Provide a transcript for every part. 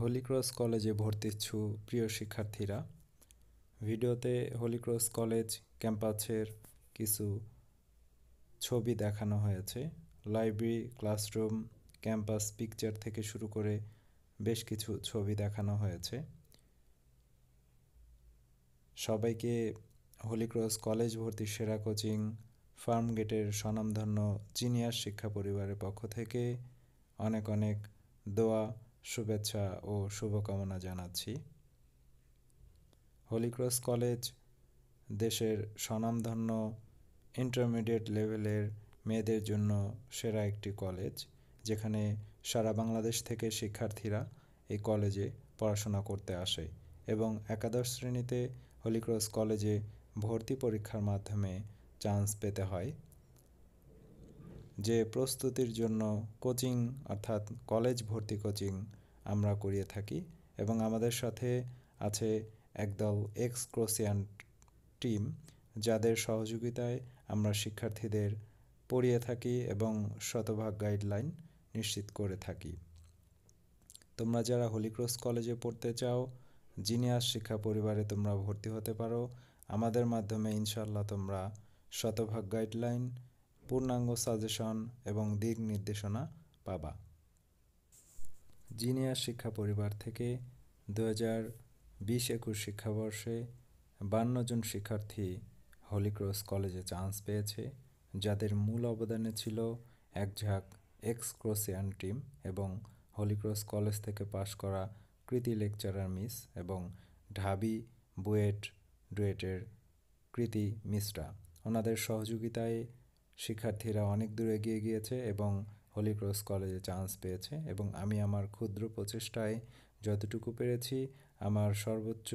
Holi cross কলেজে ভর্তি ইচ্ছু প্রিয় শিক্ষার্থীরা, ভিডিওতে হোলি ক্রস কলেজ ক্যাম্পাসের কিছু ছবি দেখানো হয়েছে। লাইব্রেরি, ক্লাসরুম, ক্যাম্পাস পিকচার থেকে শুরু করে বেশ কিছু ছবি দেখানো হয়েছে। সবাইকে হোলি ক্রস কলেজ ভর্তি সেরা কোচিং ফার্মগেটের স্বনামধন্য জিনিয়াস শিক্ষা পরিবারের পক্ষ থেকে অনেক অনেক দোয়া, শুভেচ্ছা ও শুভকামনা জানাচ্ছি। হোলি ক্রস কলেজ দেশের স্বনামধন্য ইন্টারমিডিয়েট লেভেলের মেয়েদের জন্য সেরা একটি কলেজ, যেখানে সারা বাংলাদেশ থেকে শিক্ষার্থীরা এই কলেজে পড়াশোনা করতে আসে এবং একাদশ শ্রেণীতে হোলি ক্রস কলেজে ভর্তি পরীক্ষার মাধ্যমে চান্স পেতে হয়। যে প্রস্তুতির জন্য কোচিং অর্থাৎ কলেজ ভর্তি কোচিং আমরা করিয়ে থাকি এবং আমাদের সাথে আছে একদল এক্স ক্রোশিয়ান টিম, যাদের সহযোগিতায় আমরা শিক্ষার্থীদের পড়িয়ে থাকি এবং শতভাগ গাইডলাইন নিশ্চিত করে থাকি। তোমরা যারা হোলি ক্রস কলেজে পড়তে চাও, জিনিয়াস শিক্ষা পরিবারে তোমরা ভর্তি হতে পারো। আমাদের মাধ্যমে ইনশাল্লাহ তোমরা শতভাগ গাইডলাইন, পূর্ণাঙ্গ সাজেশন এবং দিক নির্দেশনা পাবা। জিনিয়াস শিক্ষা পরিবার থেকে 2020-21 শিক্ষাবর্ষে 52 জন শিক্ষার্থী হোলি ক্রস কলেজে চান্স পেয়েছে, যাদের মূল অবদানে ছিল এক ঝাঁক এক্স ক্রোশিয়ান টিম এবং হোলি ক্রস কলেজ থেকে পাশ করা কৃতি লেকচারার মিস এবং ঢাবি ডুয়েটের কৃতি মিসরা। ওনাদের সহযোগিতায় শিক্ষার্থীরা অনেক দূর এগিয়ে গিয়েছে এবং হোলি ক্রস কলেজে চান্স পেয়েছে এবং আমি আমার ক্ষুদ্র প্রচেষ্টায় যতটুকু পেরেছি আমার সর্বোচ্চ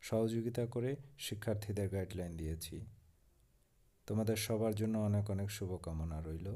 সহযোগিতা করে শিক্ষার্থীদের গাইডলাইন দিয়েছি। তোমাদের সবার জন্য অনেক অনেক শুভকামনা রইল।